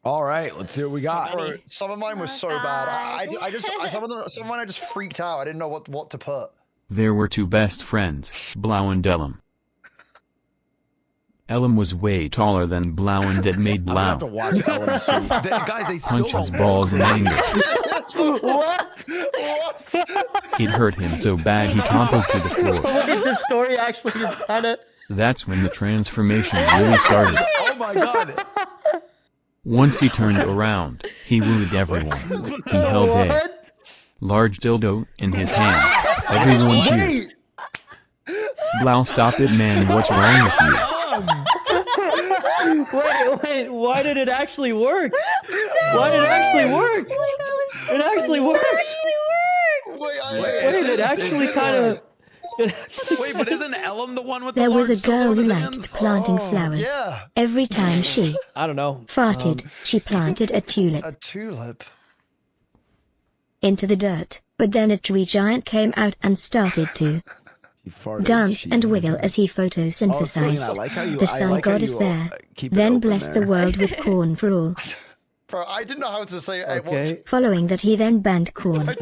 All right, let's see what we got. Bro, some of mine was so bad. Some of mine I just freaked out. I didn't know what to put. There were two best friends, Blau and Ellum. Ellum was way taller than Blau and that made Blau have to watch Ellum soon. Guys, they punch his balls in anger. What? It hurt him so bad he toppled to the floor. Wait, the story actually is kind of... That's when the transformation really started. Oh my god. Once he turned around, he wooed everyone. He held a large dildo in his hand. Everyone cheered. Blau, stop it, man, what's wrong with you? Wait, why did it actually work? Why did it actually work? It actually works. Wait, it actually kind of... Wait, but isn't Ellum the one with there the was a girl who his liked hands? planting flowers. Yeah. Every time she I don't know. farted, she planted a tulip A tulip. into the dirt. But then a tree giant came out and started to dance and wiggle as he photosynthesized. The sun goddess there then blessed the world with corn for all. Bro, I didn't know how to say it. Okay. Following that, he then banned corn. As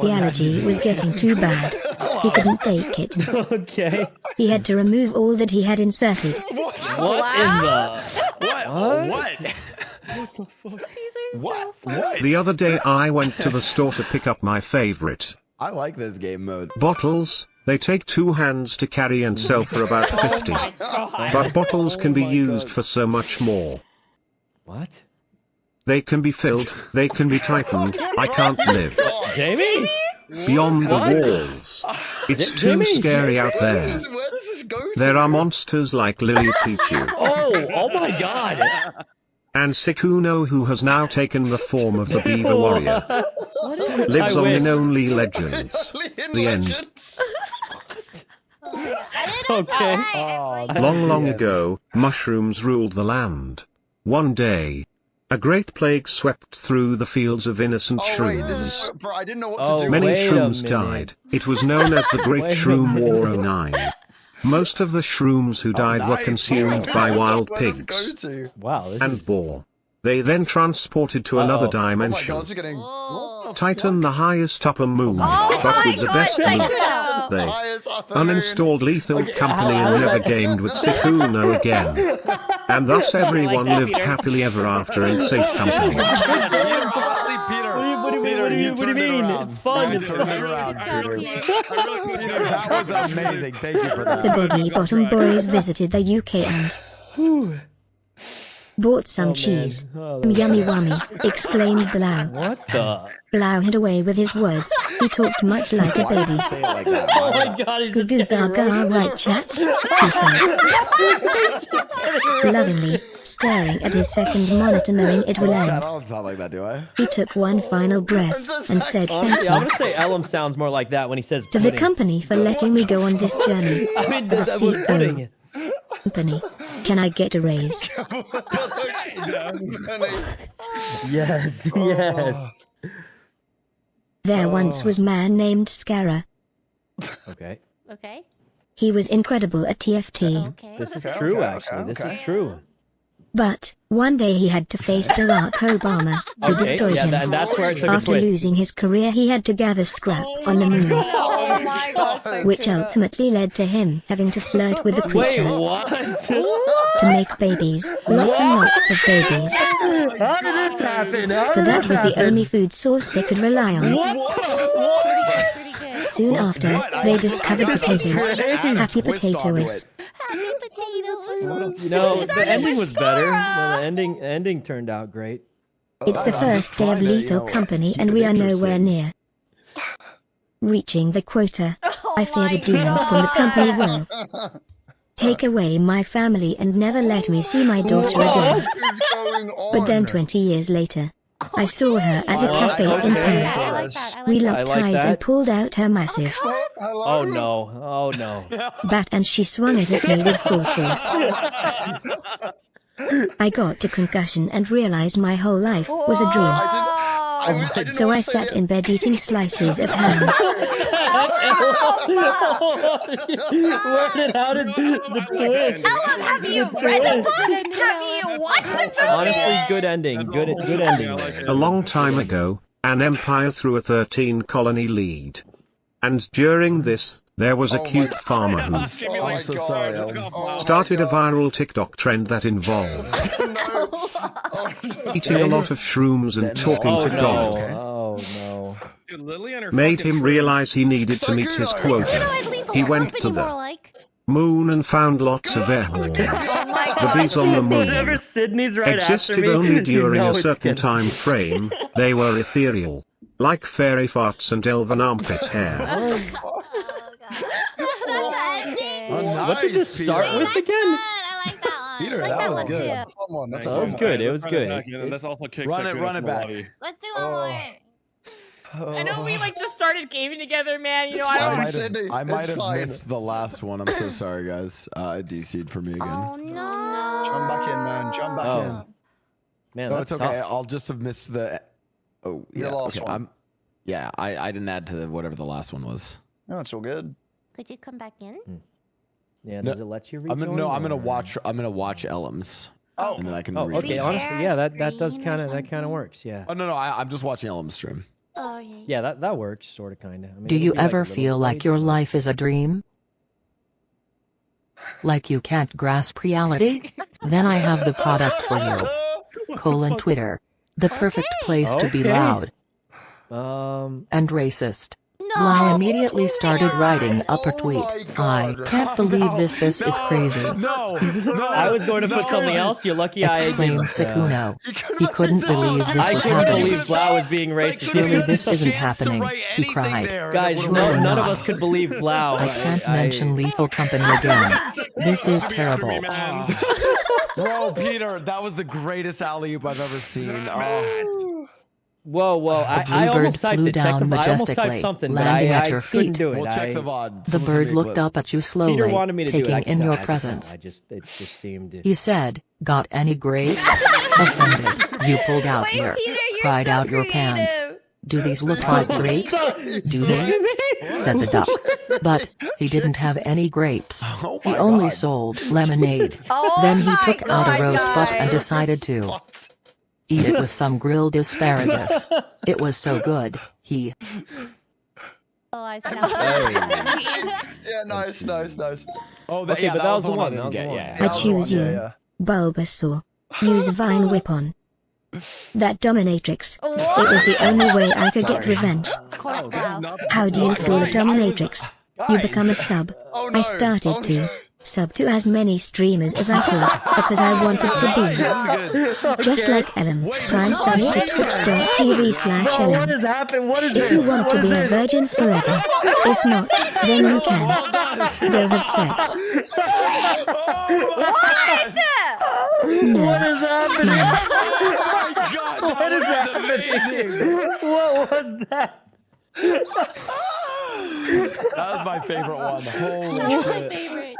the allergy was getting too bad, he couldn't take it. Okay. He had to remove all that he had inserted. What in the... What? The other day I went to the store to pick up my favorite. I like this game mode. Bottles. They take 2 hands to carry and sell for about 50. But bottles can be used for so much more. What? They can be filled, they can be tightened, I can't live. Jamie? Beyond the walls. It's too Jamie, scary out there. Where does this go to? There are monsters like LilyPichu. Oh my god. And Sykkuno, who has now taken the form of the Beaver Warrior. What is it? Lives I on wish. in only legends. The end. Okay. Long ago, mushrooms ruled the land. One day, a great plague swept through the fields of innocent Wait, this is shrooms. bro, I didn't know what to do. Many wait a shrooms minute. died. It was known as the Great Shroom War 09. Most of the shrooms who died were consumed by wild Where does it pigs go to? Wow. This and is... boar. They then transported to another Oh my god, dimension. this is getting Titan the highest upper moon, but with the best loot. They highest upper moon. uninstalled Lethal Company and never gamed with Sykkuno again. And thus everyone lived happily ever after in safe company. What do you mean? It's fun. You turned it around, Peter. That was amazing. Thank you for that. The Boggy Bottom Boys visited the UK and bought some cheese. Yummy wummy, exclaimed Blau. What the? Blau hid away with his words. He talked much like a baby. Say it like that. Oh my god, he's Goo just goo getting gaga, roasted. right chat, he said. Lovingly, staring at his second monitor knowing it will I end. don't sound like that, do I? He took one final breath and said thank Honestly, I'm you gonna say Ellum sounds more like that when he says to the pudding. company for letting me go on this journey. I mean, The that was CEO pudding. company. Can I get a raise? Yes, yes. There once was man named Scara. Okay. Okay. He was incredible at TFT. Okay. This is Okay, true, okay, actually. okay, This okay. is true. But one day he had to face Barack Obama, who Okay, destroyed yeah, him. and that's where it took a After twist. losing his career, he had to gather scrap on the moons, Oh my god, so which cute. ultimately led to him having to flirt with the Wait, creature what? to make babies, lots and lots of babies. How did this happen? How For did that this was the happen? only food source they could rely on. Pretty good. Soon after, they discovered potatoes. Happy potatoes. Happy potatoes. You know, the ending was better. No, the ending turned out great. It's the first day of Lethal Company and we are nowhere near reaching the quota. I fear the demons from the company will take away my family and never let me see my daughter again. What is going on? But then 20 years later, I saw her at a cafe in I Paris. like that. I We like locked I like eyes that. and pulled out her massive Hello? Oh no. Oh no. bat and she swung it at me with full force. I got a concussion and realized my whole life was a dream. I didn't So know I what to say sat yet. in bed eating slices of hams. How did the twist? Ellen, have you read the book? Have you watched the movie? Honestly, good ending. Good ending. A long time ago, an empire threw a 13-colony lead. And during this, there was a cute farmer who I'm so sorry, Ellen. started a viral TikTok trend that involved eating a lot of shrooms and talking to dogs. Oh no. Dude, Lily and her Made fucking him realize he needed to meet his quota. He went to the moon and found lots of air horns. The bees on the Whenever moon Sydney's right after existed me, only you during know a it's certain good. time frame. They were ethereal, like fairy farts and elven armpit hair. Oh, nice, What did this start Peter. with again? I like that one. Peter, I like that was one good. too. Fun one. That's a That was fun good. It was Let's run it good. back, and this also kicks Run it Sykkuno back. Pilates. Let's do one more. one. I know we like just started gaming together, man. You know, It's I fine. don't. Sydney, I might it's have fine. missed the last one. I'm so sorry, guys. I DC'd for me again. Oh no. Jump back in, man. Jump back Oh. in. Man, No, that's it's okay. tough. I'll just have missed the. Oh, The yeah. last Okay. one. I didn't add to whatever the last one was. No, it's all good. Could you come back in? Yeah, No, does it let you I'm rejoin? gonna or- watch. I'm gonna watch Elms, Oh, and then I can. Oh, read okay. it. Honestly, yeah, that does Screen or kind of something? works. Yeah. Oh no, I'm just watching Elms stream. Oh yeah. Yeah, that works, sort of, kind of. I mean, Do it'll you be like a ever ever little feel like delayed, your but- life is a dream? Like you can't grasp reality? Then I have the product for you. Twitter. The perfect place to be Okay. loud and racist. Bly immediately started writing up a Oh tweet. my I God. can't believe this is crazy. No, I was going to put something else. You're lucky I Exclaimed didn't. Sykkuno. He couldn't believe this I was couldn't happening. believe Blau was being racist. Surely this isn't happening, he cried. Guys, Surely none of not. us could believe Blau. I can't mention Lethal Company again. This is terrible. Bro, Peter, that was the greatest alley oop I've ever seen. Oh. Whoa. I bluebird almost typed flew it. Check down the, I almost majestically, typed something, but landing at I your couldn't feet. do it. We'll check the VOD. The Someone send me bird a looked clip. up at you Peter slowly, wanted me to do it. I taking could in tell, your I could tell. presence. It just seemed. He said, "Got any grapes?" Offended, you pulled out Wait, your, Peter, you're cried so out your pants. creative. Do these look like grapes? Do they? Said the duck. But he didn't have any grapes. Oh He my only God. sold lemonade. Oh Then he my took out a God, roast butt and guys. decided to What? eat it with some grilled asparagus. It was so good. He Oh, I see. Yeah, nice. Oh, Okay, yeah, but that was the one. I That didn't was the get. one. Yeah. I choose you. Yeah. Bulbasaur. Use Vine Whip on that dominatrix. What? It was the only way I could get revenge. Of course, Blau. How do you fool a dominatrix? You become a sub. Oh no. I started Oh, to sub to as many streamers as I could because I wanted to be just like Ellen. Prime subs to twitch.tv/Ellen. Bro, what has happened? What is If this? you want What to is be a this? virgin forever, if not, then you can. Go have sex. No. What is happening? Oh my God, What is that was happening? amazing. What was that? That was my favorite one. Holy My shit, favorite.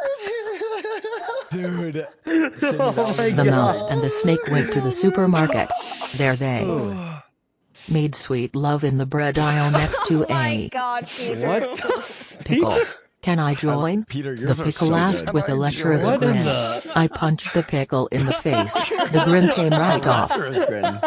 dude. Oh my The God. mouse and the snake went to the supermarket. There they made sweet love in the bread aisle next to Oh my a God, Peter. What? pickle. Can I join? Peter, The yours are pickle so asked good. with a lecherous What in grin. the? I punched the pickle in the face. The grin came right off. Lecherous grin.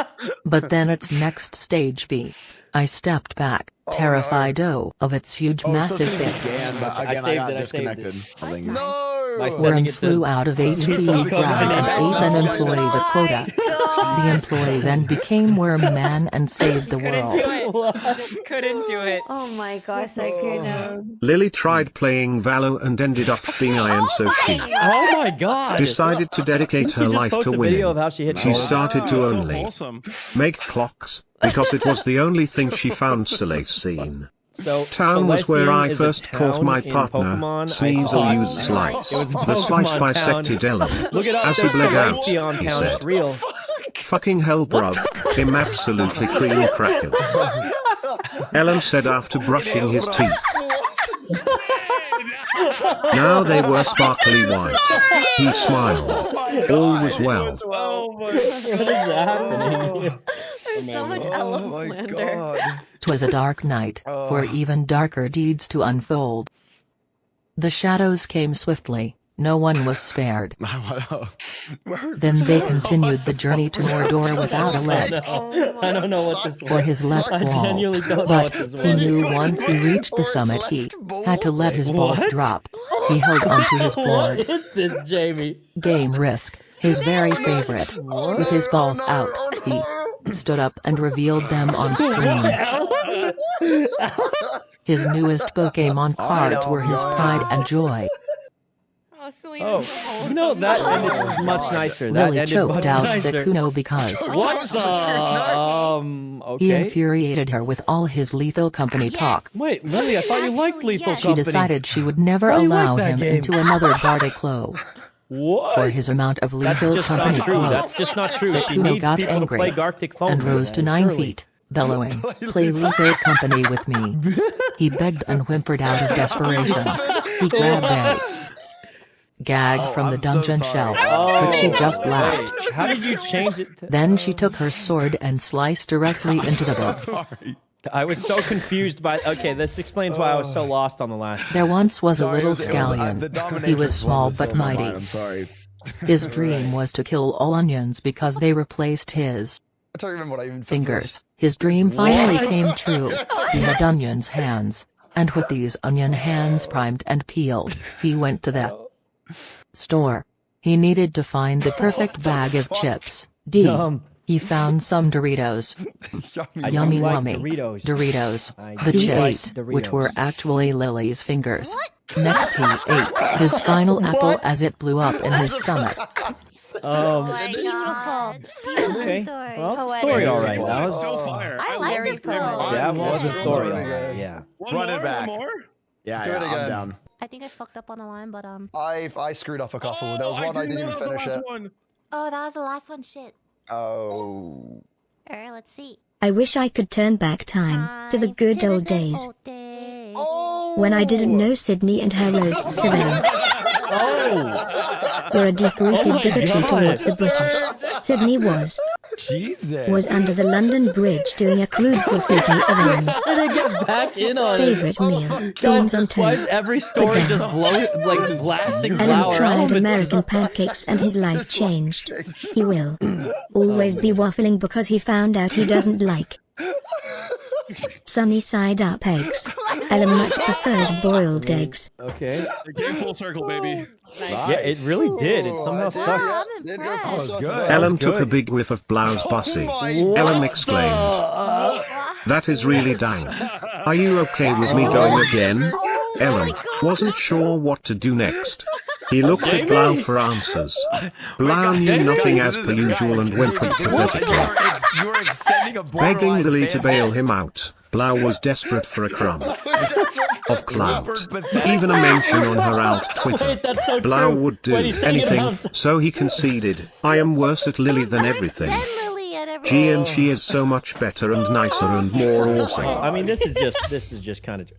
But then its next stage B. I stepped back, terrified of its huge, massive so fit. began, but I again, saved got it, I saved disconnected. I think. No. My Worm sending it flew to. out of HT, grabbed and ate an employee the quota. The employee then became Worm Man and saved the world. Just couldn't do it. Oh my gosh, Sykkuno. Lily tried playing Valo and ended up being I am so she. Oh my God! Decided to dedicate Didn't she her just life post to a video of winning. how she hit She goals? started to so only wholesome. make clocks, because it was the only thing she found solace in. So, Town was where I Celestian is first a caught town my in partner, Pokemon. I Sneasel thought- used Slice. It was The Slice Pokemon bisected town. Ellen. Look it up. As he There's bled out, Celestian he town. said, It's real. "Fucking hell, bruv, him absolutely cream crackle." Ellen said after brushing his teeth. Now they were sparkly white. He smiled. All was well. Oh my! What is happening? There's so much Oh Ella my slander. god. 'Twas a dark night, for even darker deeds to unfold. The shadows came swiftly, no one was spared. Then they continued the journey to Mordor without a lead, I don't know what this was. or his left I wall. genuinely don't know But what this was. he knew once he reached the summit he had to let his balls What? drop. He held onto his What board. is this, Jamie? Game risk, his very favorite. With his balls out, he stood up and revealed them on screen. His newest Pokemon cards were his pride and joy. Oh, Selena's so Oh, wholesome. you know, that ended much nicer. That Lily ended choked much out nicer. Sykkuno because What the? he Okay. infuriated her with all his Lethal Company talk. Wait, Lily, I thought you liked Actually, Lethal yes. She Company. decided she would never Why do you allow like that him game? into another Gartic low. What? For his amount of That's Lethal just Company not true. quotes. That's just not true. He Sykkuno needs got people angry to play Gartic phone and with rose him, to 9 surely. feet, bellowing, "Play Lethal Company with me." He begged and whimpered out of desperation. He grabbed a gag from the I'm so dungeon sorry. shelf, but she Oh, just wait. laughed. How did you change it? Then she took her sword and sliced directly into the book. Sorry. I was so confused by. Okay, this explains why I was so lost on the last. There once was a Sorry, little the scallion. He dominatrix was small one was but so mine, mighty. I'm sorry. His dream was to kill all onions because they replaced his I don't remember what I even fingers. His dream finally What? came true. He had onions hands, and with these onion hands primed and peeled, he went to the store. He needed to find the perfect bag of chips. Dumb. He found some Doritos. Yummy. Yummy do like wummy. Doritos. Doritos. I The do like chips, Doritos. which were actually Lily's fingers. Next he ate his final apple as it blew up in his stomach. Oh my god. Beautiful Okay. story. Well, it's a Poetic. story, all right. That was. So fire. I like Very this cool. one. That I was love a it. story, all It's right. really Yeah. Run it back. One more? Yeah, Do it yeah, I'm again. down. I think I fucked up on the line, but I screwed up a couple. There was one I didn't even finish it. Oh, that was the last one. Shit. Oh. Alright, let's see. I wish I could turn back time to the good old days Oh. when I didn't know Sydney and her roasts of ale Oh. were a deep-rooted Oh my bigotry God. towards the British. Sydney was Jesus. under the London Bridge doing a crude graffiti of M's How did I get back in on it? favorite meal, beans on Why is toast, every story then- just like blasting Ellen flour tried elements? American pancakes and his life changed. He will always be waffling because he found out he doesn't like sunny side up eggs. Ellen much prefers boiled eggs. Okay. We're getting full circle, baby. Yeah, it really did. It somehow I did, stuck. yeah, I'm did go impressed. full That was circle. good. Ellen took a good. big whiff of Blau's bossy. my Ellen exclaimed, "That is really dank. Are you okay with me going again?" Ellen wasn't sure what to do next. He looked at Blau for answers. Blau knew nothing as per usual and whimpered pathetically. You're extending a Begging borderline Lily to fan bail him out, Blau was desperate for a crumb of clout. pathetic. Even a mention on her alt Twitter. Wait, that's so Blau true. would do Wait, he's saying it anything, out. so he conceded, "I am worse at Lily than everything. Then Lily and everything. Gee, and she is so much better and nicer and more awesome." I mean, this is just kind of.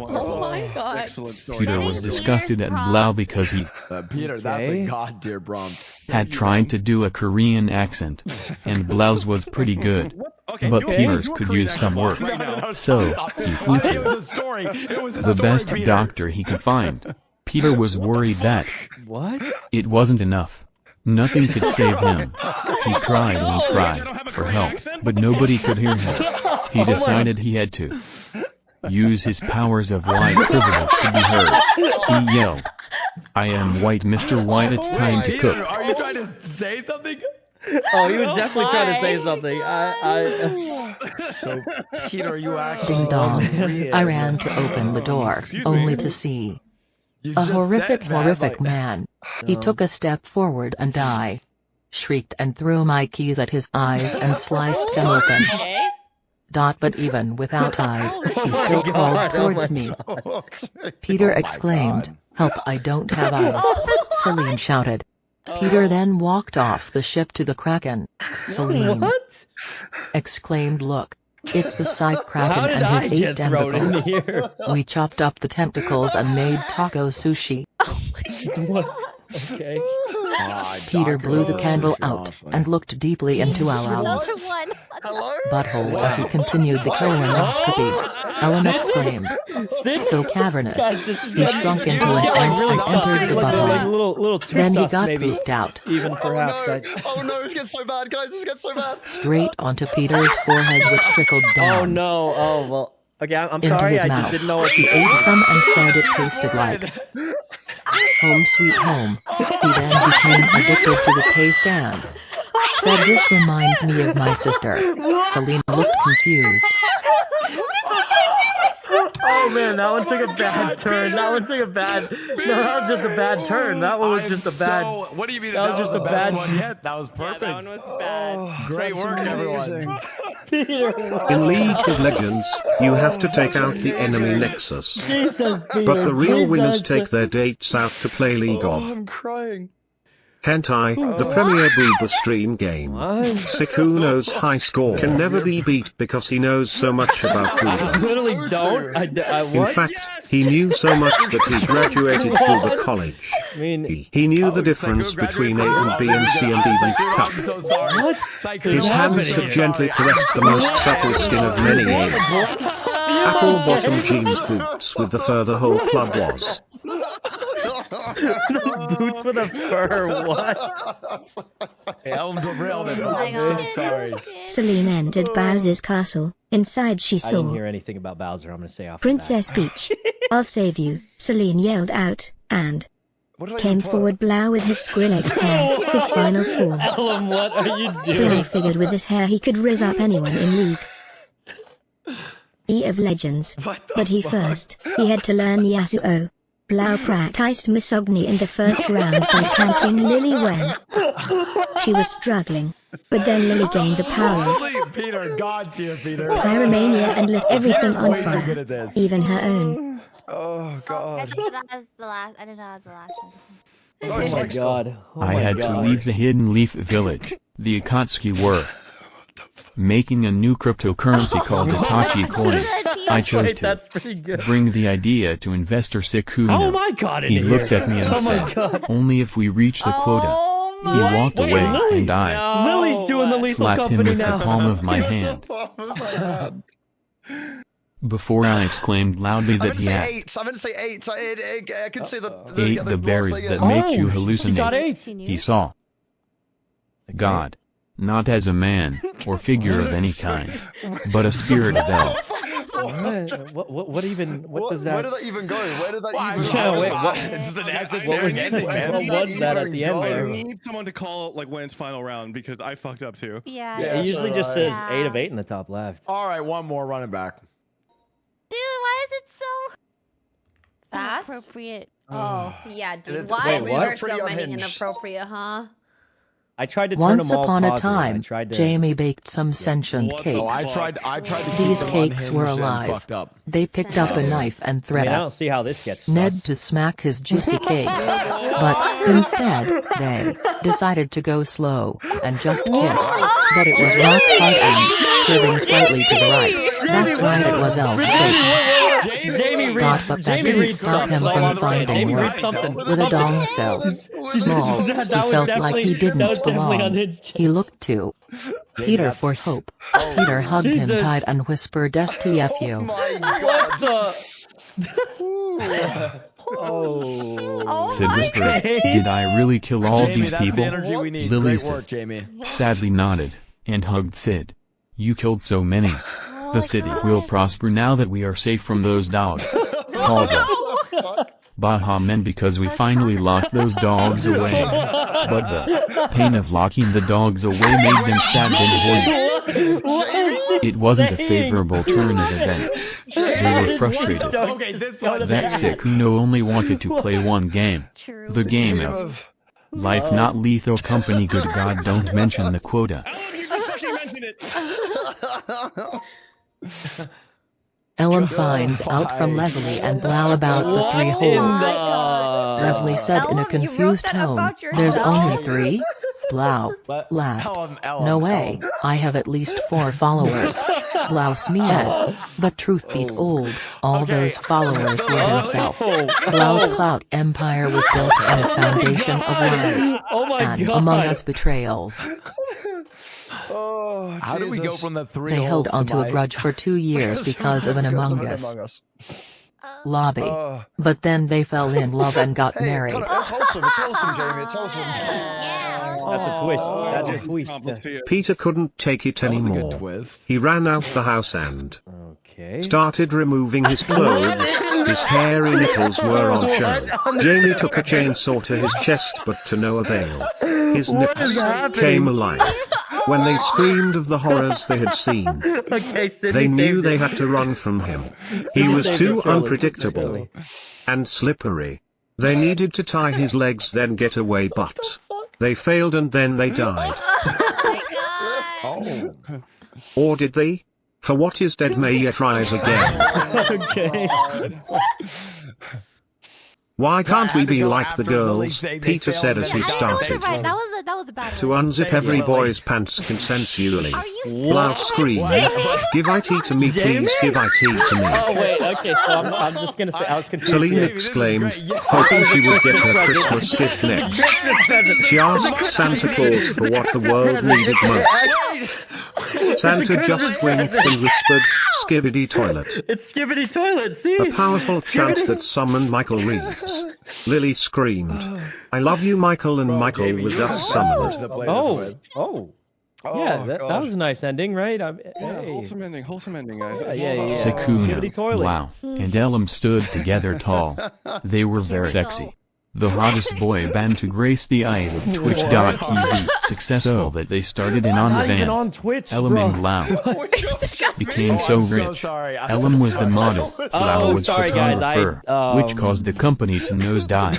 Oh my god. Excellent story. Peter was disgusted at Blau because he Peter, that's Okay. a god tier prompt. had tried to do a Korean accent, and Blau's was pretty good. Okay, But do a- Peter's do a could Korean use some accent work. right now. So, he flew It to was a story. It was a the story, best Peter. doctor he could find. Peter was worried that What? it wasn't enough. Nothing could save him. He cried and cried for help, but nobody could hear him. He decided he had to use his powers of white privilege to be heard. He yelled, "I am white, Mr. White, it's time to Peter, cook." are you trying to say something? Oh, he was definitely trying to say something. I So, Peter, you actually Ding dong. Korean. I ran to open the door, Excuse me. only to see You a just horrific, said that, horrific like- man. He took a step forward and I shrieked and threw my keys at his eyes and sliced them open. But even without eyes, he still God, crawled oh towards my me. God. Peter Oh my exclaimed, God. "Help, I don't have eyes." Celine shouted. Peter then walked off the ship to the Kraken. Celine what? exclaimed, "Look, it's the How Kraken did and his I 8 get thrown in tentacles." here? We chopped up the tentacles and made taco sushi. What? Okay. Peter blew the candle out and looked deeply into Alan's Hello? butthole as he continued the colonoscopy. Ellen exclaimed, "So cavernous." Guys, this is He getting- shrunk this is into an getting ant really and sus. entered the Like butthole. little too Then he sus, got maybe. pooped out, Even perhaps. Oh no, this gets so bad, guys. This gets so bad. straight onto Peter's forehead, which trickled Oh down no! Oh well. Okay, I'm into sorry. his I mouth. just didn't know what He to ate some and said it tasted like home sweet home. He then became addicted to the taste and said, "This reminds me of my sister." Selena looked confused. Oh man, that one took a bad turn. That one took a bad. No, that was just a bad turn. That one was just a bad. So, what do you mean? That was just the a best bad one yet. That was Yeah, perfect. that one was bad. Great work, everyone. Peter. In League of Legends, you have to take out the enemy nexus. Jesus, Peter. But the real winners Jesus. take their dates out to play League of I'm crying. Hentai, the premier boober stream game. What? Sykkuno's high score can never be beat because he knows so much about I boober. literally don't. In What? fact, he knew so much that he graduated boober college. I mean, He knew the difference between A and B and C and even cup. I'm so sorry. what? His hands could gently caress the most supple skin of many A's. Apple bottom jeans boots with the fur the whole club was. Boots with a fur. What? Hey, Elm's a real man. Oh my I'm God. so sorry. Celine entered Bowser's castle. Inside she I didn't saw hear anything about Bowser. I'm gonna say off. Princess Peach. "I'll save you," Celine yelled out, and What did I came even put? forward Blau with his Skrillex hair, his final form. Ellen, what are you Blau doing? figured with his hair he could rizz up anyone in League of Legends. But he had to learn Yasuo. Blau practiced misogyny in the first round by camping Lily when she was struggling. But then Lily gained the power of Holy Peter, God tier, Peter. pyromania and lit everything on Way too good fire, at this. even her own. Oh I god. didn't know that was the last. I didn't know that was the last one. Oh my god. Oh I my had god. to leave the Hidden Leaf Village. The Akatsuki were making a new cryptocurrency called Itachi coins. I chose Wait, to that's pretty good. bring the idea to investor Sykkuno. How am I caught in He here? looked at me and Oh my said, god. "Only if we reach the quota." Oh He my walked Wait, away, Lily. and I Lily's doing the lethal slapped him company with now. the palm of my hand. Before I exclaimed loudly I that meant to he say had 8. I meant to say 8. I could see the ate the berries thing that in. make you Oh, she got hallucinate. 8. He saw God, not as a man or figure of any kind, but a spirit of elf. What even? What does that? Where did that even go? Where did that even Yeah, go? wait, what- It's just an What esoteric was, ending, man. what was that at the end I there? I need someone to call like when it's final round because I fucked up too. Yeah. Yeah, It usually so just I- says Yeah. 8 of 8 in the top left. All right, one more running back. Dude, why is it so Fast? inappropriate? Oh, yeah, It- dude. some Why of these are are so pretty many unhinged. inappropriate, huh? I tried to turn Once them all upon a positive. I time, tried to. Jamie baked some sentient What the Oh, I cakes. tried to keep These them cakes were unhinged and alive. fucked up. They picked up a knife and I mean, I threaded don't see how this gets Ned sus. to smack his juicy cakes, but instead, they decided to go slow and just kissed. But it was rock hard and curving slightly to the right. That's right, it was elf-shaped. Jamie God, reads. but that Jamie didn't reads stop stuff. him So from on the right. finding Jamie work. reads something. With a dong so small, he That was felt like definitely- he that didn't was definitely belong. unhinged. He looked to Peter for hope. Peter hugged him Jesus. tight and whispered, Oh "STFU." my What god. the? Oh. Sid whispered, "Did I really kill all Jamie, these that's the people?" energy we need. Lily Great said- work, Jamie. Sadly nodded, and hugged Sid. "You killed so many. The city will prosper now that we are safe from those dogs. Call them Baha Men because we finally locked those dogs away. But the pain of locking the dogs away made them sad and horny. What is she It wasn't a saying? favorable turn of events. They were frustrated Okay, this one. that Sykkuno only wanted to play one game. True. The game of Life Not Lethal Company. Good God, don't mention the quota. I love you just fucking mentioned it. Ellen finds out from Leslie and Blau about the 3 What in holes. the- Leslie said in a Ellen, you wrote confused that tone, about "There's yourself?" only 3? Blau laughed. Ellen, No way, I have at least 4 followers. Blau smeared. But truth be told, all those followers were himself. Blau's clout empire was built on a foundation of lies and Among Us betrayals. Oh, how did we go from the 3 They held holes to onto a my- grudge for 2 years because of an Among Us lobby. But then they fell in love and got married. It's wholesome. It's wholesome, Jamie. It's wholesome. That's a twist. That's a twist. Peter couldn't take it That was a good anymore. twist. He ran out the house and Okay. started removing his clothes. His hairy nipples were on show. Jamie took a chainsaw to his chest, but to no avail. His nipples came alive. When they screamed of the horrors they had seen, Okay, Sydney they knew saved they it. had to run from him. He Sydney was saved too it, Shirley. unpredictable and slippery. They needed to tie his legs, then get away, but they failed and then they died. Oh. Or did they? For what is dead may yet rise again. Okay. Why can't we had to be go like the after Lily girls? saying they Peter failed said and as then he they started died. That was a bad to one. unzip every boy's pants consensually. Are you Blau screamed, "Give IT to me, please, give IT to me." Oh wait, okay, so I'm just gonna say I was confused. Celine here. exclaimed, hoping she would get her Christmas gift next. Christmas present. She asked Santa Claus for what the world needed most. Santa just winked and whispered, "Skibbity toilet." It's Skibbity Toilet, see? A powerful chant that summoned Michael Reeves. Lily screamed, "I love you, Michael," and Michael Jamie, was you're the thus best summoned. person to play this Oh, with. oh. Oh, Yeah, that God. was a nice ending, right? Hey. Wholesome ending, guys. Yeah. Sykkuno, Skibbity toilet. Blau, and Ellum stood together tall. They were very sexy. The hottest boy band to grace the eyes of Twitch.tv. Successful that they started in on the Not even on vans. Twitch, Ellum bro. and Blau became Oh, so I'm so rich. sorry. I'm Ellum so was the sorry. model. Blau Oh, was sorry, guys. photographer, which caused the company to nosedive.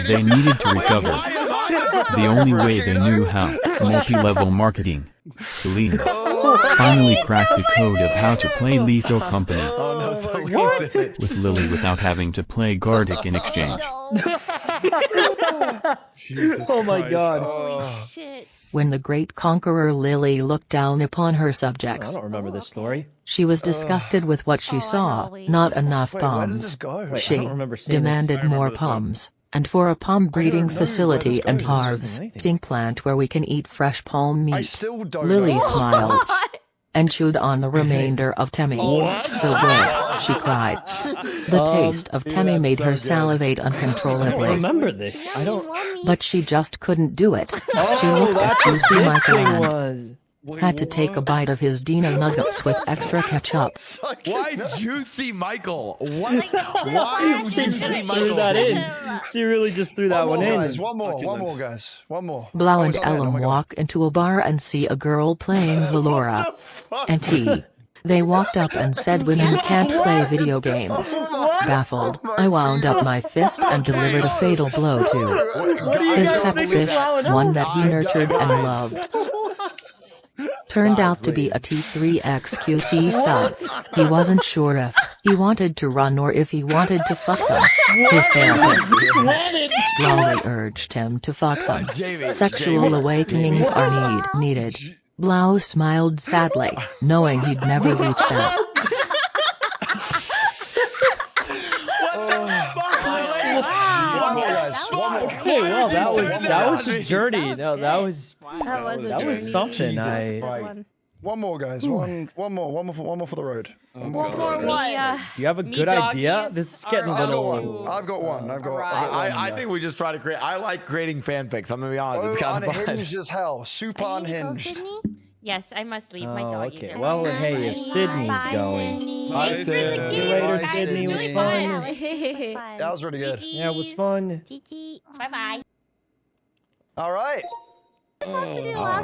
They needed to recover. The only way they knew how, multi-level marketing. Celine finally cracked the code of how to play Lethal Company Oh no, Celine What? did it. with Lily without having to play Gartic in exchange. Jesus Oh my Christ. God. Holy shit. When the great conqueror Lily looked down upon her I subjects, don't remember this story. she was disgusted with what she Oh, I saw. know, Not enough Wait, where does this palms. go? Wait, I She don't remember seeing demanded I remember more this one. palms. And for a palm breeding know where facility this and goes. harvesting plant where we can eat fresh palm I meat. still don't Lily know. smiled and chewed on the remainder of Temmie. What? So good, she cried. The taste of Temmie that's made so her good. salivate I don't uncontrollably. remember this. I don't. But she just couldn't do it. She Oh, looked at that's what Juicy this Michael thing and was. had to take a bite of his Dino nuggets with extra ketchup. Why Juicy Michael? What? Like, Why she Juicy threw Michael? that in. Him. She really just threw that One one more, in. guys. One more, guys. One more. Blau Oh, and we got that. Oh Ellum my God. walk into a bar and see a girl playing Valora and T. They walked up and said women can't play video games. Baffled, I wound up my fist and delivered a fatal blow to his pet fish, one that he nurtured and loved. Turned out to be a T3XQC sub. He wasn't sure if he wanted to run or if he wanted to fuck them. His therapist strongly urged him to fuck them. Sexual awakenings are needed. Blau smiled sadly, knowing he'd never reach that. Okay, well, that was a journey. No, that was That was something. One more, guys. One more for the road. One more what? Do you have a Me good idea? doggies This is getting a are little. I've got one. I think we just try to create. I like creating fanfics. I'm gonna be honest. It's kind of fun. Unhinged as hell. Super Are you gonna go, unhinged. Sydney? Yes, I must leave. My Oh, doggies okay. are Well, hungry. hey, if Sydney's Bye, going. Sydney. Bye, Thanks for Sid. the See you game. later, Guys, Sydney. it's Was really fun. That was really good. Yeah, it was fun. Bye bye. All right.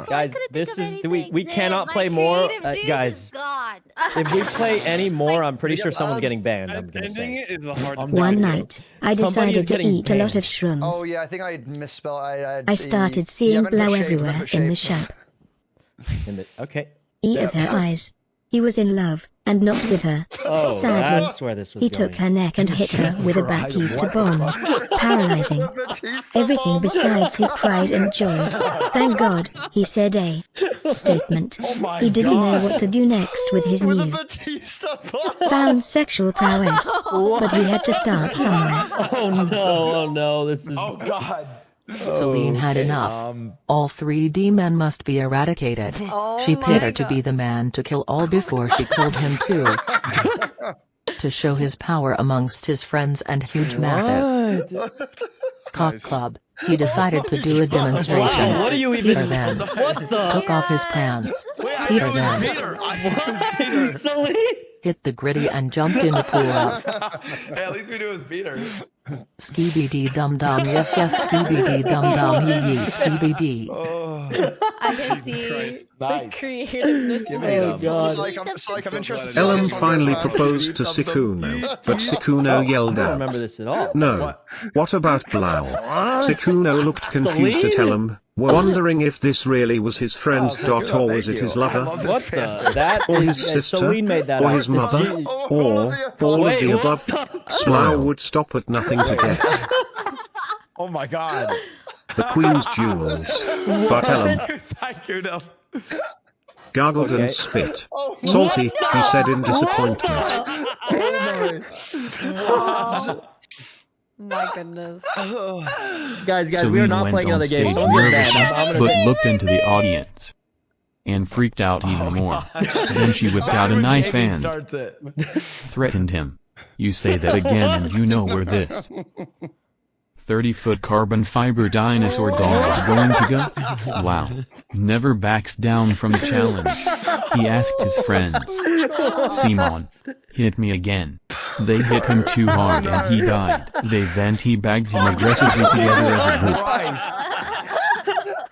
Guys, this is we cannot play more, guys. If we play any more, I'm pretty sure someone's getting banned. I'm gonna Ending say. it is the hardest One thing. night, I Somebody is decided to getting eat a lot banned. of shrooms. Oh yeah, I think I misspelled. I started seeing Blow everywhere in the shop. Okay. E of her eyes. He was in love, and not with her. Oh, Sadly, that's where this was he going. took her neck and hit her with a Batista bomb, paralyzing everything besides his pride and joy. Thank God, he said a statement. He didn't know what to do next with his new found sexual prowess, but he had to start somewhere. Oh no, this is... Oh God. Celine had enough. All 3D men must be eradicated. She paid her to be the man to kill all before she killed him too. To show his power amongst his friends and huge massive cock club, he decided to do a demonstration. What are you even... Peter then took off his pants. Peter then Celine? hit the gritty and jumped in the pool of Hey, at least we knew it was Peter. Skibidi dum dum, yes yes, skibidi dum dum, yee yee, skibidi. I can see Nice. creativeness. Oh God. I'm interested. Ellen finally proposed to Sykkuno, but Sykkuno yelled I don't out, remember this at all. "No. What about Blau?" Sykkuno looked confused at Ellen, wondering if this really was his friend or was it his lover, What the? That or is... his sister, Celine made that or up. his mother, She- or all of the above. Smile would stop at nothing to get Oh my God. the Queen's jewels. But Ellen Sykkuno. gargled and spit. Salty, he said in disappointment. My goodness. Guys, we are Celine not went playing on another game. stage So I'm gonna nervously, I'm gonna but say- looked into the audience and freaked out even more. Then she whipped out a knife and Starts it. threatened him. You say that again and you know where this 30-foot carbon fiber dinosaur doll is going to go? Wow. Never backs down from the challenge. He asked his friends. Simon, hit me again. They hit him too hard and he died. They then teabagged him aggressively together as a group.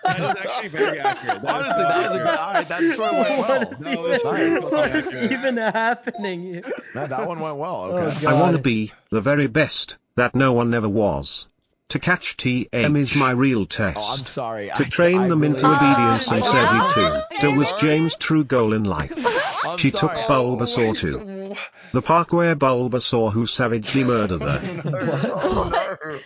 That is actually very accurate. Honestly, that was a good. All right, that story went well. No, it's Nice. What is even happening here? No, that one went well. Oh, Okay. I want to God. be the very best that no one ever was. To catch TM is my real test. Oh, I'm sorry. To train them into obedience and servitude. That was James' true goal in life. I'm She sorry. took Bulbasaur too. The park where Bulbasaur who savagely murdered her.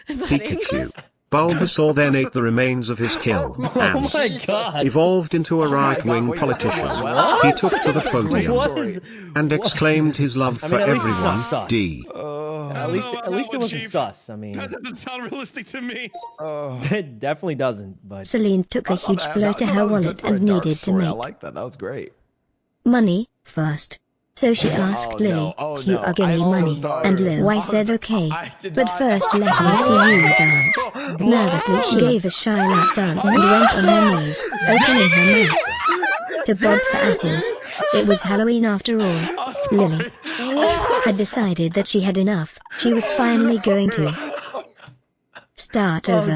Pikachu. Bulbasaur then ate the remains of his kill Oh and my God. evolved into a right-wing wait, politician. that went well. He took to the podium What is... and exclaimed his love I for mean, at least it's not everyone. sus. D. At least it wasn't sus. I mean, That doesn't sound realistic to me. it definitely doesn't. But Celine took a huge blow to her wallet and needed to I make like that. That was great. money first. So she asked Lily, "You are giving me money," and Lily said okay. But first let me see you dance. Nervously she gave a shy lap dance and went on her knees, opening her mouth to bob for apples. It was Halloween after all. Lily had decided that she had enough. She was finally going to start over.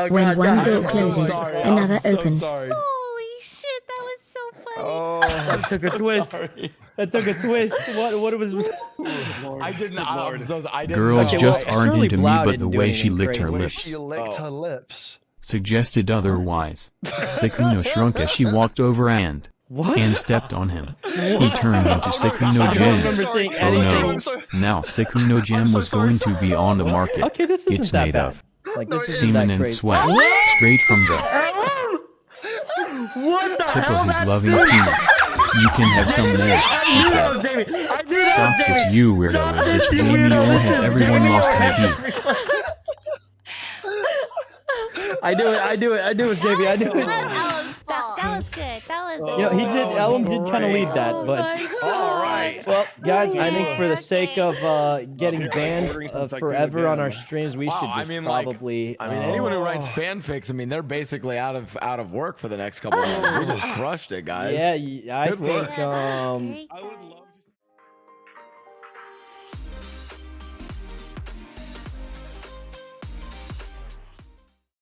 When one door closes, another opens. Holy shit, that was so funny. that took a twist. That took a twist. What was? I didn't. I didn't Girls know. just aren't Surely into me, Blau but didn't the do way anything she licked her crazy. lips She licked her lips. suggested otherwise. Sykkuno shrunk as she walked over and stepped on him. He turned into Sykkuno I don't Gem. remember seeing Oh no! anything. Now Sykkuno Gem was going to be on the market. Okay, this isn't It's that made bad. of Like this isn't semen that and crazy. sweat, straight from the What the tip hell? of his That's loving it. penis. You can have some there, he said. Stop this, you weirdo! Is this baby or has everyone lost their teeth? I do it, Jamie. I do it. That was good. That was. You know, Ellen did kind of lead that, but All right. well, guys, I think for the sake of getting banned forever on our streams, we should just probably. Anyone who writes fanfics, they're basically out of work for the next couple of months. We just crushed it, guys. Yeah, I Good work. think. Great. I would love